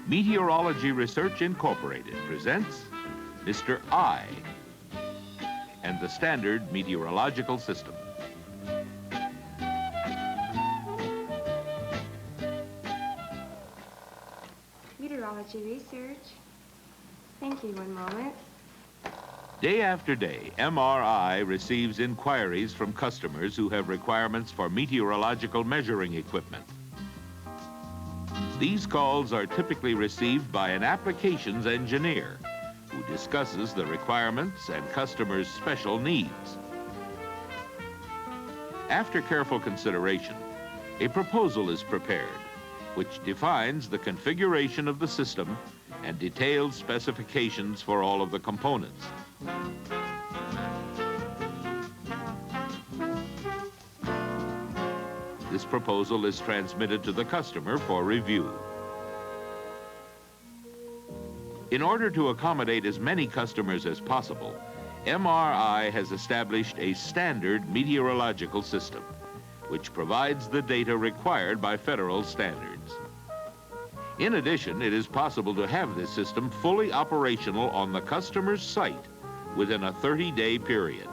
Meteorology Research Incorporated presents Mr. I and the standard meteorological system. Meteorology research. Thank you, one moment. Day after day, MRI receives inquiries from customers who have requirements for meteorological measuring equipment. These calls are typically received by an applications engineer who discusses the requirements and customers' special needs. After careful consideration, a proposal is prepared which defines the configuration of the system and detailed specifications for all of the components. This proposal is transmitted to the customer for review. In order to accommodate as many customers as possible, MRI has established a standard meteorological system, which provides the data required by federal standards. In addition, it is possible to have this system fully operational on the customer's site within a 30-day period.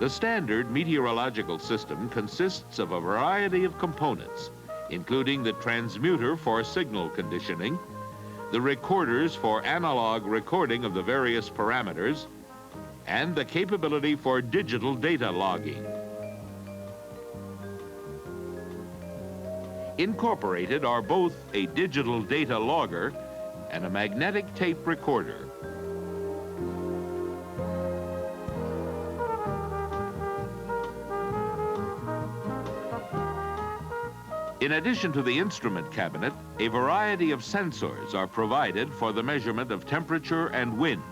The standard meteorological system consists of a variety of components, including the transmuter for signal conditioning, the recorders for analog recording of the various parameters, and the capability for digital data logging. Incorporated are both a digital data logger and a magnetic tape recorder. In addition to the instrument cabinet, a variety of sensors are provided for the measurement of temperature and wind.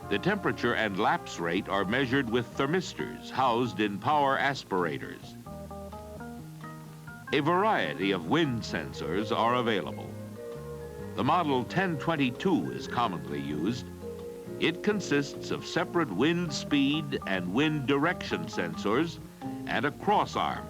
The temperature and lapse rate are measured with thermistors housed in power aspirators. A variety of wind sensors are available. The model 1022 is commonly used. It consists of separate wind speed and wind direction sensors and a crossarm.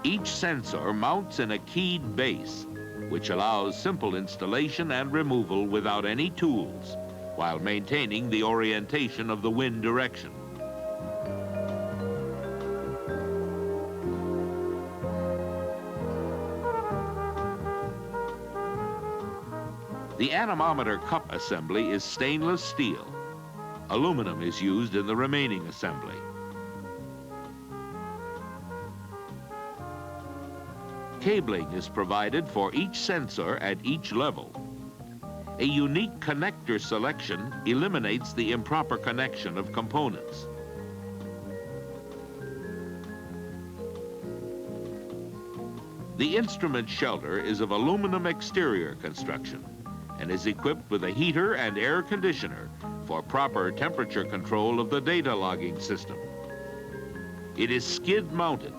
Each sensor mounts in a keyed base, which allows simple installation and removal without any tools, while maintaining the orientation of the wind direction. The anemometer cup assembly is stainless steel. Aluminum is used in the remaining assembly. Cabling is provided for each sensor at each level. A unique connector selection eliminates the improper connection of components. The instrument shelter is of aluminum exterior construction and is equipped with a heater and air conditioner for proper temperature control of the data logging system. It is skid mounted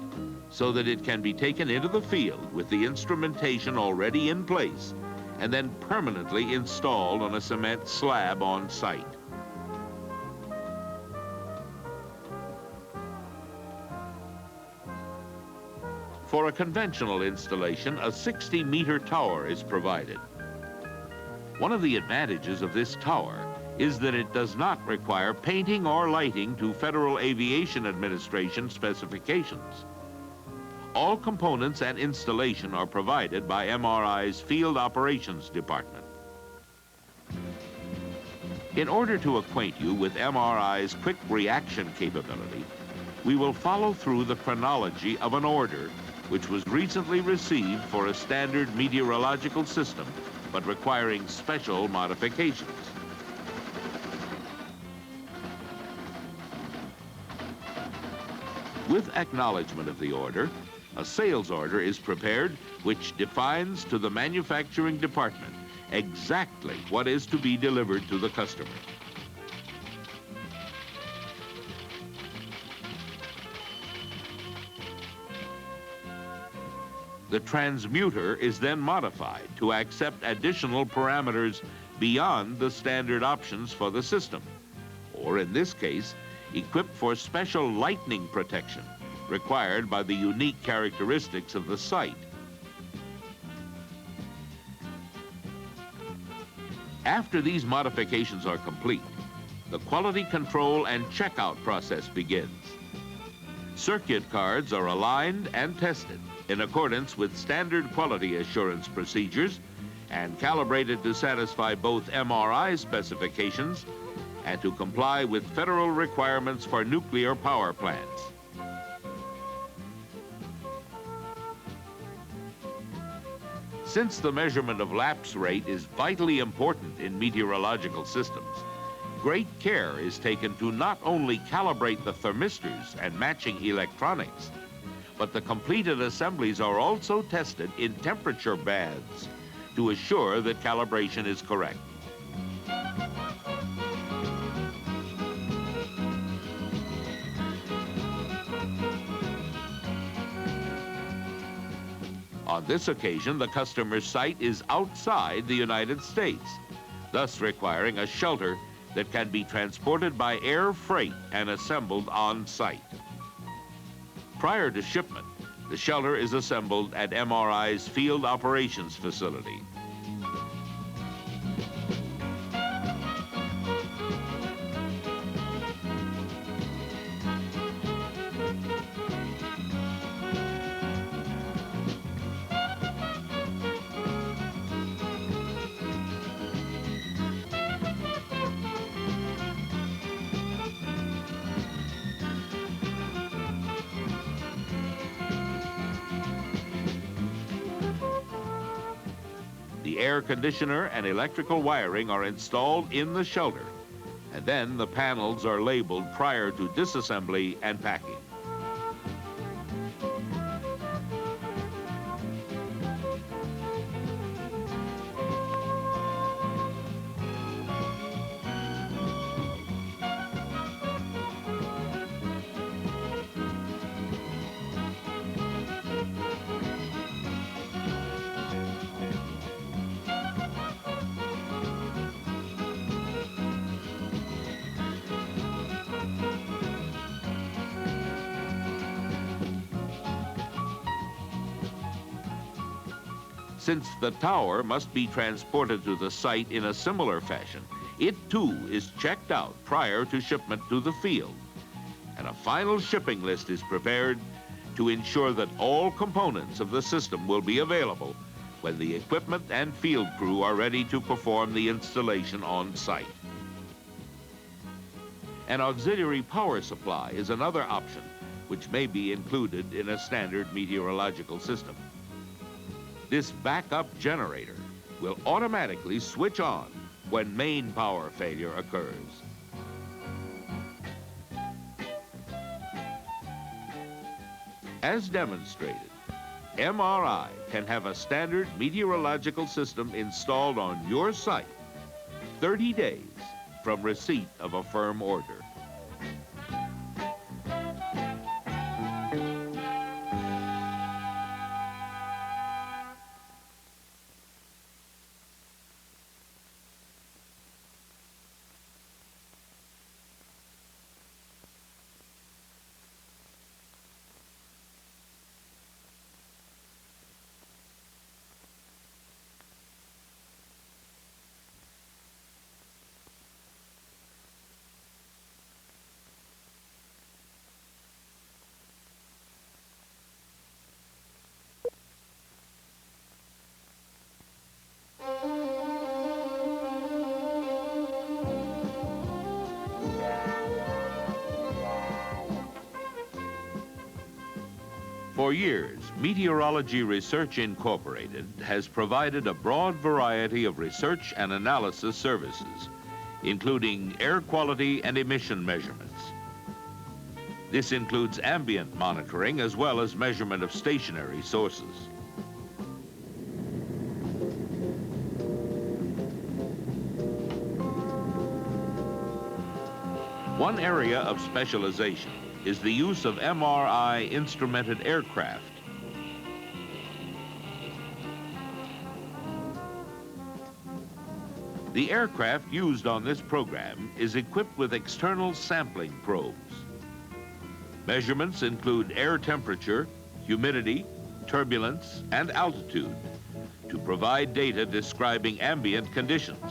so that it can be taken into the field with the instrumentation already in place and then permanently installed on a cement slab on site. For a conventional installation, a 60-meter tower is provided. One of the advantages of this tower is that it does not require painting or lighting to Federal Aviation Administration specifications. All components and installation are provided by MRI's Field Operations Department. In order to acquaint you with MRI's quick reaction capability, we will follow through the chronology of an order which was recently received for a standard meteorological system, but requiring special modifications. With acknowledgement of the order, a sales order is prepared which defines to the manufacturing department exactly what is to be delivered to the customer. The transmuter is then modified to accept additional parameters beyond the standard options for the system, or in this case, equipped for special lightning protection required by the unique characteristics of the site. After these modifications are complete, the quality control and checkout process begins. Circuit cards are aligned and tested in accordance with standard quality assurance procedures and calibrated to satisfy both MRI specifications and to comply with federal requirements for nuclear power plants. Since the measurement of lapse rate is vitally important in meteorological systems, great care is taken to not only calibrate the thermistors and matching electronics, but the completed assemblies are also tested in temperature baths to assure that calibration is correct. On this occasion, the customer's site is outside the United States, thus requiring a shelter that can be transported by air freight and assembled on site. Prior to shipment, the shelter is assembled at MRI's field operations facility. The air conditioner and electrical wiring are installed in the shelter, and then the panels are labeled prior to disassembly and packing. Since the tower must be transported to the site in a similar fashion, it too is checked out prior to shipment to the field, and a final shipping list is prepared to ensure that all components of the system will be available when the equipment and field crew are ready to perform the installation on site. An auxiliary power supply is another option which may be included in a standard meteorological system. This backup generator will automatically switch on when main power failure occurs. As demonstrated, MRI can have a standard meteorological system installed on your site 30 days from receipt of a firm order. For years, Meteorology Research Incorporated has provided a broad variety of research and analysis services, including air quality and emission measurements. This includes ambient monitoring as well as measurement of stationary sources. One area of specialization is the use of MRI instrumented aircraft. The aircraft used on this program is equipped with external sampling probes. Measurements include air temperature, humidity, turbulence, and altitude to provide data describing ambient conditions,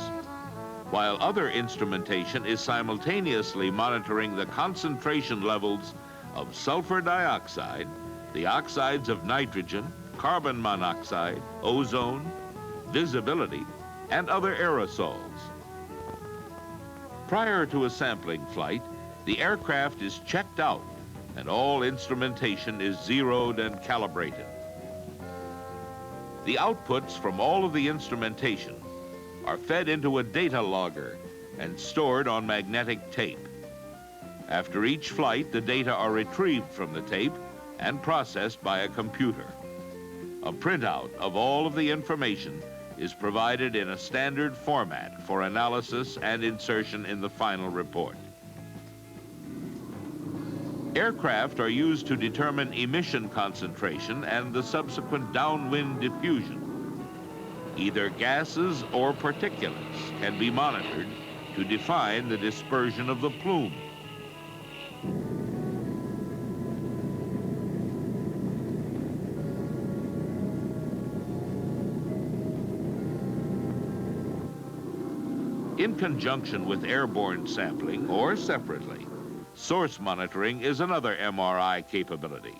while other instrumentation is simultaneously monitoring the concentration levels of sulfur dioxide, the oxides of nitrogen, carbon monoxide, ozone, visibility, and other aerosols. Prior to a sampling flight, the aircraft is checked out and all instrumentation is zeroed and calibrated. The outputs from all of the instrumentation are fed into a data logger and stored on magnetic tape. After each flight, the data are retrieved from the tape and processed by a computer. A printout of all of the information is provided in a standard format for analysis and insertion in the final report. Aircraft are used to determine emission concentration and the subsequent downwind diffusion. Either gases or particulates can be monitored to define the dispersion of the plume. In conjunction with airborne sampling or separately, source monitoring is another MRI capability.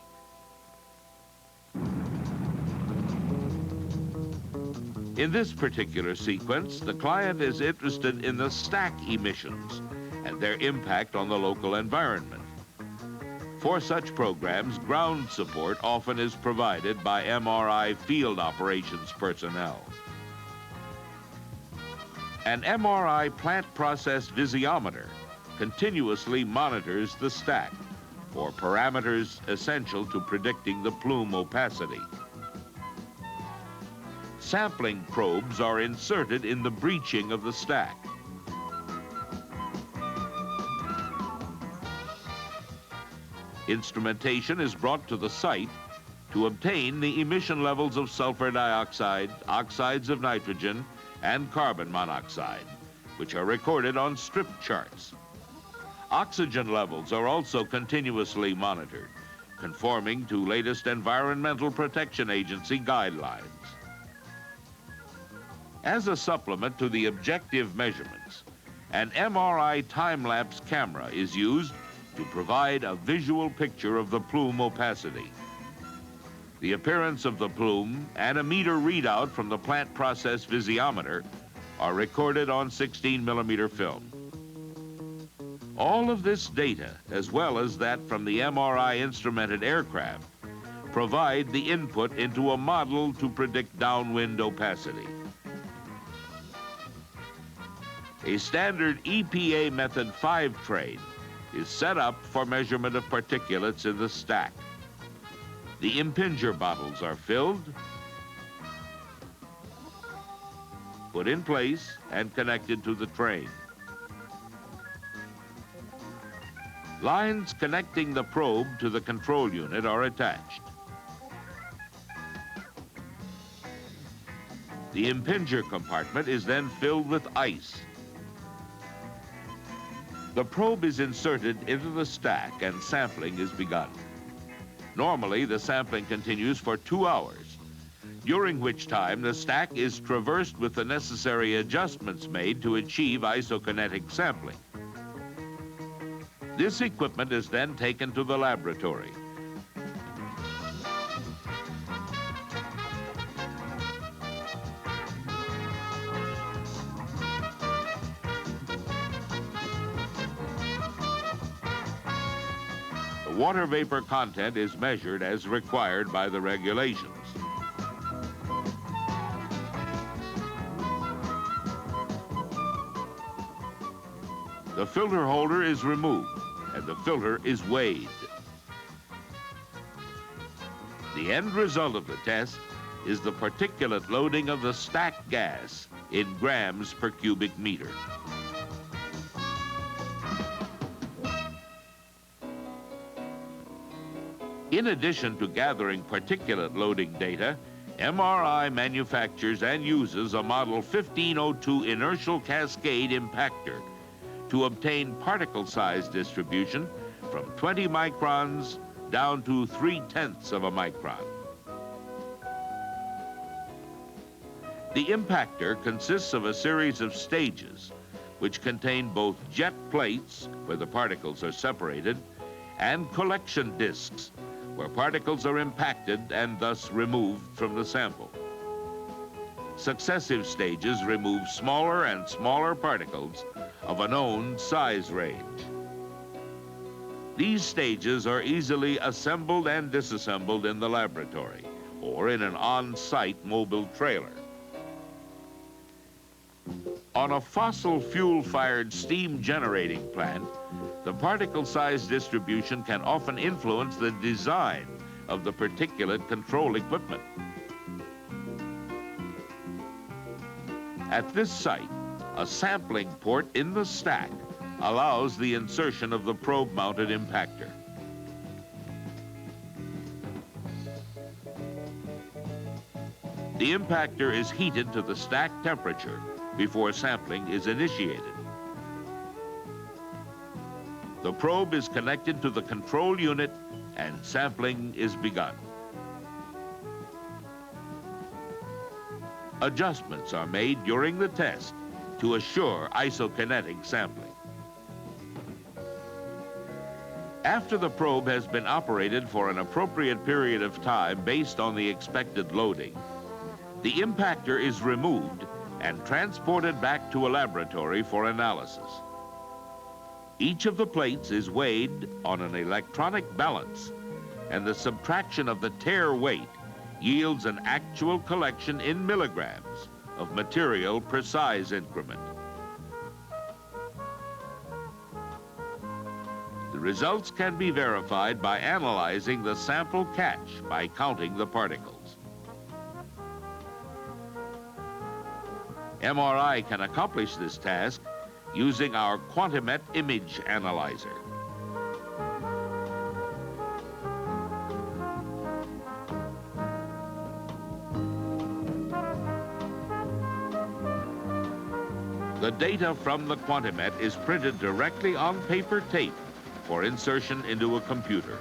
In this particular sequence, the client is interested in the stack emissions and their impact on the local environment. For such programs, ground support often is provided by MRI field operations personnel. An MRI plant process visiometer continuously monitors the stack for parameters essential to predicting the plume opacity. Sampling probes are inserted in the breeching of the stack. Instrumentation is brought to the site to obtain the emission levels of sulfur dioxide, oxides of nitrogen, and carbon monoxide, which are recorded on strip charts. Oxygen levels are also continuously monitored, conforming to latest Environmental Protection Agency guidelines. As a supplement to the objective measurements, an MRI time-lapse camera is used to provide a visual picture of the plume opacity. The appearance of the plume and a meter readout from the plant process visiometer are recorded on 16mm film. All of this data, as well as that from the MRI instrumented aircraft, provide the input into a model to predict downwind opacity. A standard EPA Method 5 train is set up for measurement of particulates in the stack. The impinger bottles are filled, put in place, and connected to the train. Lines connecting the probe to the control unit are attached. The impinger compartment is then filled with ice. The probe is inserted into the stack and sampling is begun. Normally, the sampling continues for 2 hours, during which time the stack is traversed with the necessary adjustments made to achieve isokinetic sampling. This equipment is then taken to the laboratory. The water vapor content is measured as required by the regulations. The filter holder is removed and the filter is weighed. The end result of the test is the particulate loading of the stack gas in grams per cubic meter. In addition to gathering particulate loading data, MRI manufactures and uses a model 1502 inertial cascade impactor to obtain particle size distribution from 20 microns down to 0.3 of a micron. The impactor consists of a series of stages which contain both jet plates, where the particles are separated, and collection discs, where particles are impacted and thus removed from the sample. Successive stages remove smaller and smaller particles of a known size range. These stages are easily assembled and disassembled in the laboratory or in an on-site mobile trailer. On a fossil fuel-fired steam generating plant, the particle size distribution can often influence the design of the particulate control equipment. At this site, a sampling port in the stack allows the insertion of the probe-mounted impactor. The impactor is heated to the stack temperature before sampling is initiated. The probe is connected to the control unit and sampling is begun. Adjustments are made during the test to assure isokinetic sampling. After the probe has been operated for an appropriate period of time based on the expected loading, the impactor is removed and transported back to a laboratory for analysis. Each of the plates is weighed on an electronic balance, and the subtraction of the tare weight yields an actual collection in milligrams of material per size increment. The results can be verified by analyzing the sample catch by counting the particles. MRI can accomplish this task using our Quantimet image analyzer. The data from the Quantimet is printed directly on paper tape for insertion into a computer.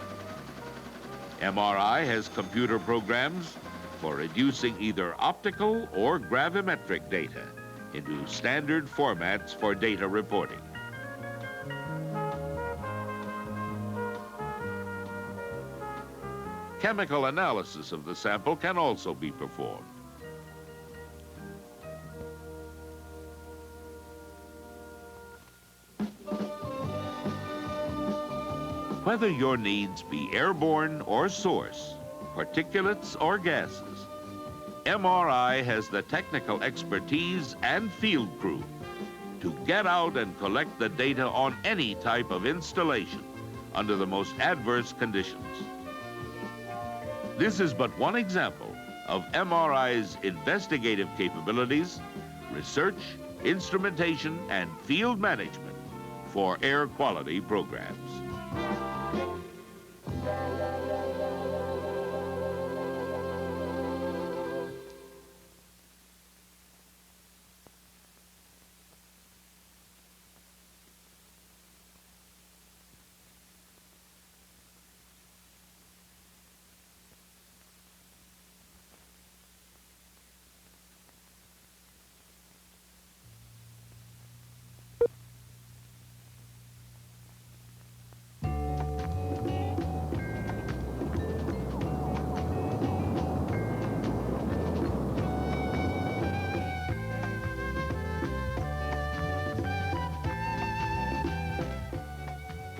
MRI has computer programs for reducing either optical or gravimetric data into standard formats for data reporting. Chemical analysis of the sample can also be performed. Whether your needs be airborne or source, particulates or gases, MRI has the technical expertise and field crew to get out and collect the data on any type of installation under the most adverse conditions. This is but one example of MRI's investigative capabilities, research, instrumentation, and field management for air quality programs.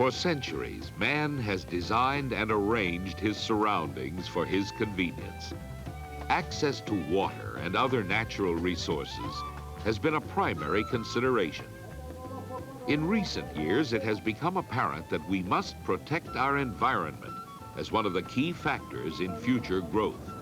For centuries, man has designed and arranged his surroundings for his convenience. Access to water and other natural resources has been a primary consideration. In recent years, it has become apparent that we must protect our environment as one of the key factors in future growth.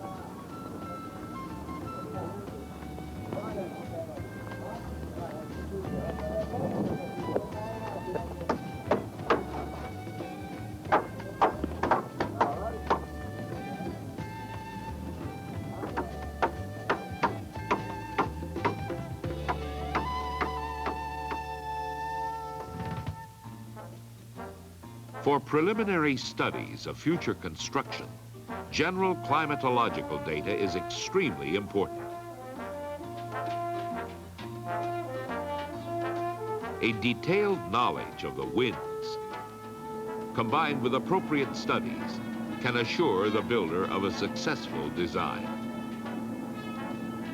For preliminary studies of future construction, general climatological data is extremely important. A detailed knowledge of the winds, combined with appropriate studies, can assure the builder of a successful design.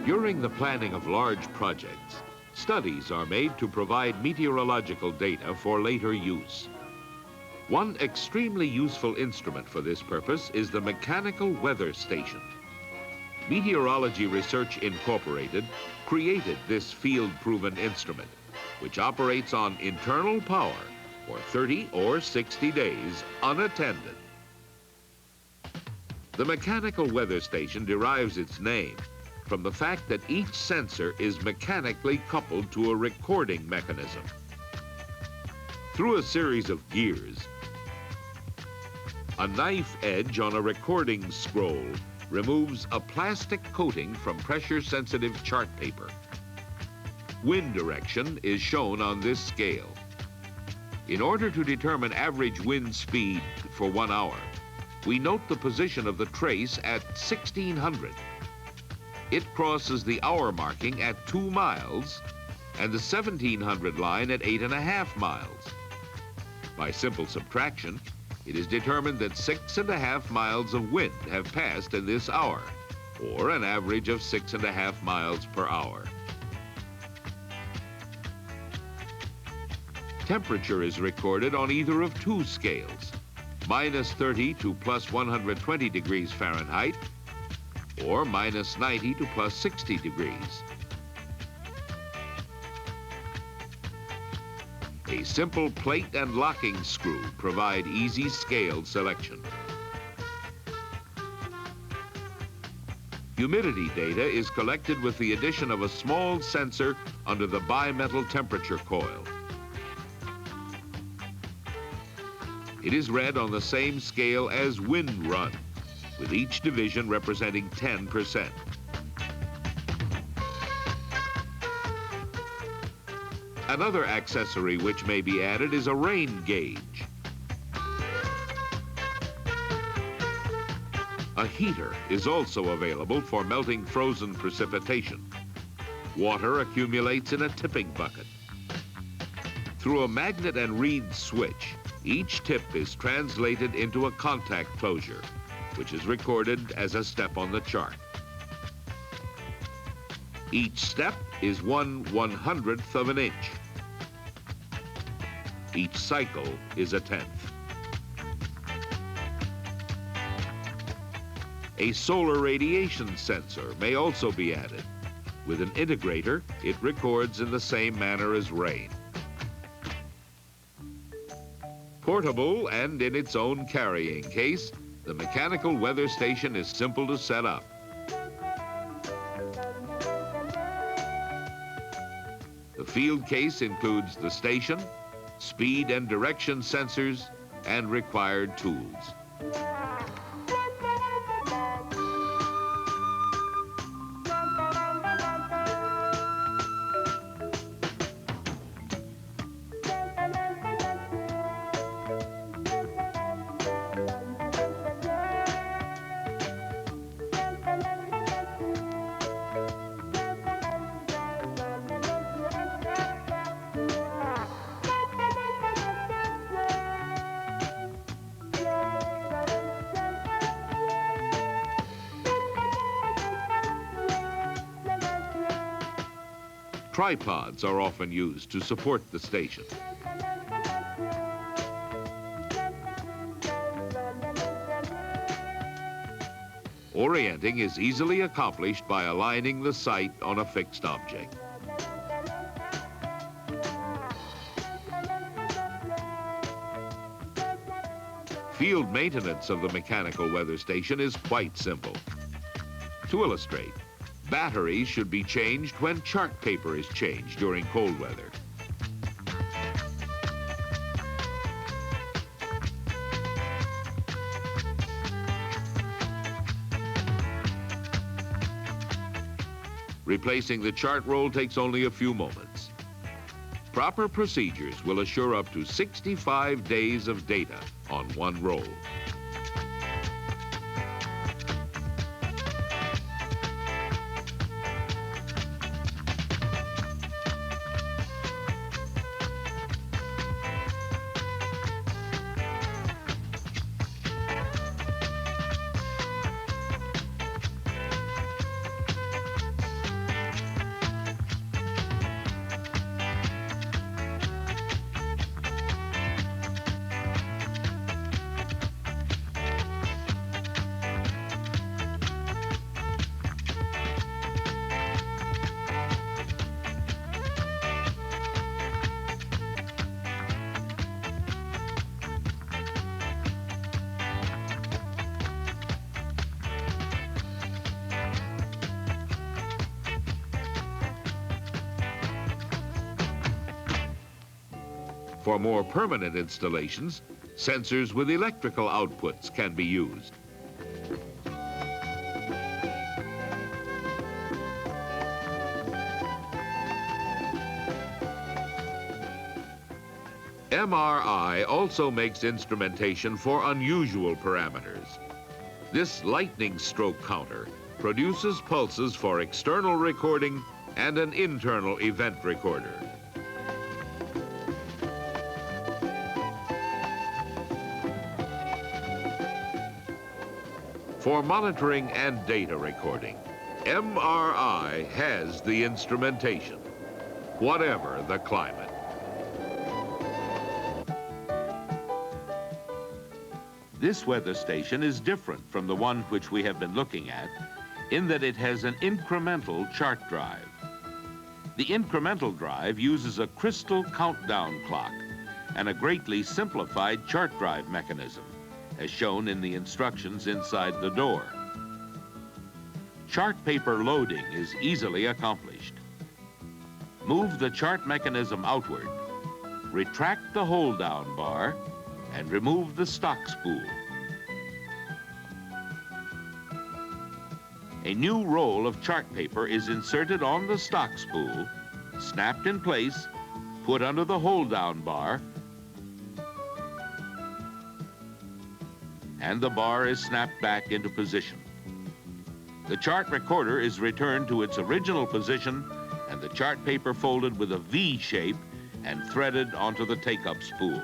During the planning of large projects, studies are made to provide meteorological data for later use. One extremely useful instrument for this purpose is the mechanical weather station. Meteorology Research Incorporated created this field-proven instrument, which operates on internal power for 30 or 60 days unattended. The mechanical weather station derives its name from the fact that each sensor is mechanically coupled to a recording mechanism. Through a series of gears, a knife edge on a recording scroll removes a plastic coating from pressure-sensitive chart paper. Wind direction is shown on this scale. In order to determine average wind speed for 1 hour, we note the position of the trace at 1600. It crosses the hour marking at 2 miles and the 1700 line at 8.5 miles. By simple subtraction, it is determined that 6.5 miles of wind have passed in this hour, or an average of 6.5 miles per hour. Temperature is recorded on either of 2 scales, -30 to +120 degrees Fahrenheit, or -90 to +60 degrees. A simple plate and locking screw provide easy scale selection. Humidity data is collected with the addition of a small sensor under the bimetal temperature coil. It is read on the same scale as wind run, with each division representing 10%. Another accessory which may be added is a rain gauge. A heater is also available for melting frozen precipitation. Water accumulates in a tipping bucket. Through a magnet and reed switch, each tip is translated into a contact closure, which is recorded as a step on the chart. Each step is 1/100th of an inch. Each cycle is 1/10. A solar radiation sensor may also be added. With an integrator, it records in the same manner as rain. Portable and in its own carrying case, the mechanical weather station is simple to set up. The field case includes the station, speed and direction sensors, and required tools. Tripods are often used to support the station. Orienting is easily accomplished by aligning the sight on a fixed object. Field maintenance of the mechanical weather station is quite simple. To illustrate, batteries should be changed when chart paper is changed during cold weather. Replacing the chart roll takes only a few moments. Proper procedures will assure up to 65 days of data on one roll. For more permanent installations, sensors with electrical outputs can be used. MRI also makes instrumentation for unusual parameters. This lightning stroke counter produces pulses for external recording and an internal event recorder. For monitoring and data recording, MRI has the instrumentation, whatever the climate. This weather station is different from the one which we have been looking at in that it has an incremental chart drive. The incremental drive uses a crystal countdown clock and a greatly simplified chart drive mechanism, as shown in the instructions inside the door. Chart paper loading is easily accomplished. Move the chart mechanism outward, retract the hold-down bar, and remove the stock spool. A new roll of chart paper is inserted on the stock spool, snapped in place, put under the hold-down bar, and the bar is snapped back into position. The chart recorder is returned to its original position and the chart paper folded with a V shape and threaded onto the take-up spool.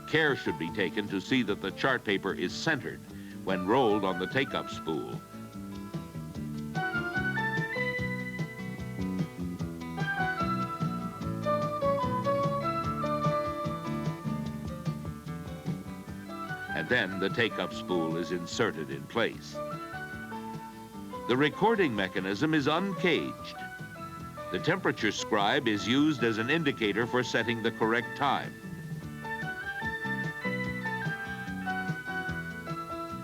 Care should be taken to see that the chart paper is centered when rolled on the take-up spool. And then the take-up spool is inserted in place. The recording mechanism is uncaged. The temperature scribe is used as an indicator for setting the correct time.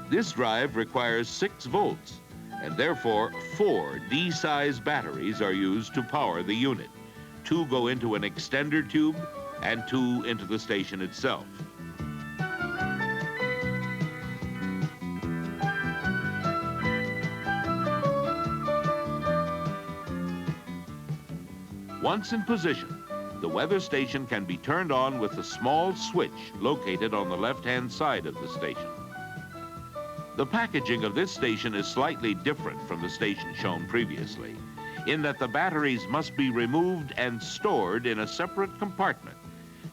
This drive requires 6 volts, and therefore 4 D-size batteries are used to power the unit. 2 go into an extender tube and 2 into the station itself. Once in position, the weather station can be turned on with a small switch located on the left-hand side of the station. The packaging of this station is slightly different from the station shown previously, in that the batteries must be removed and stored in a separate compartment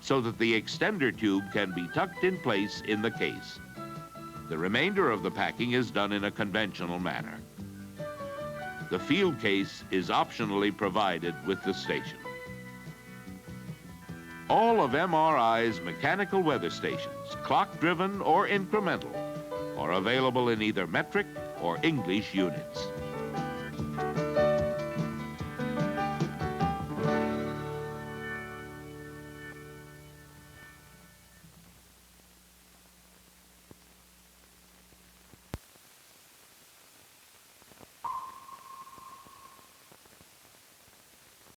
so that the extender tube can be tucked in place in the case. The remainder of the packing is done in a conventional manner. The field case is optionally provided with the station. All of MRI's mechanical weather stations, clock-driven or incremental, are available in either metric or English units.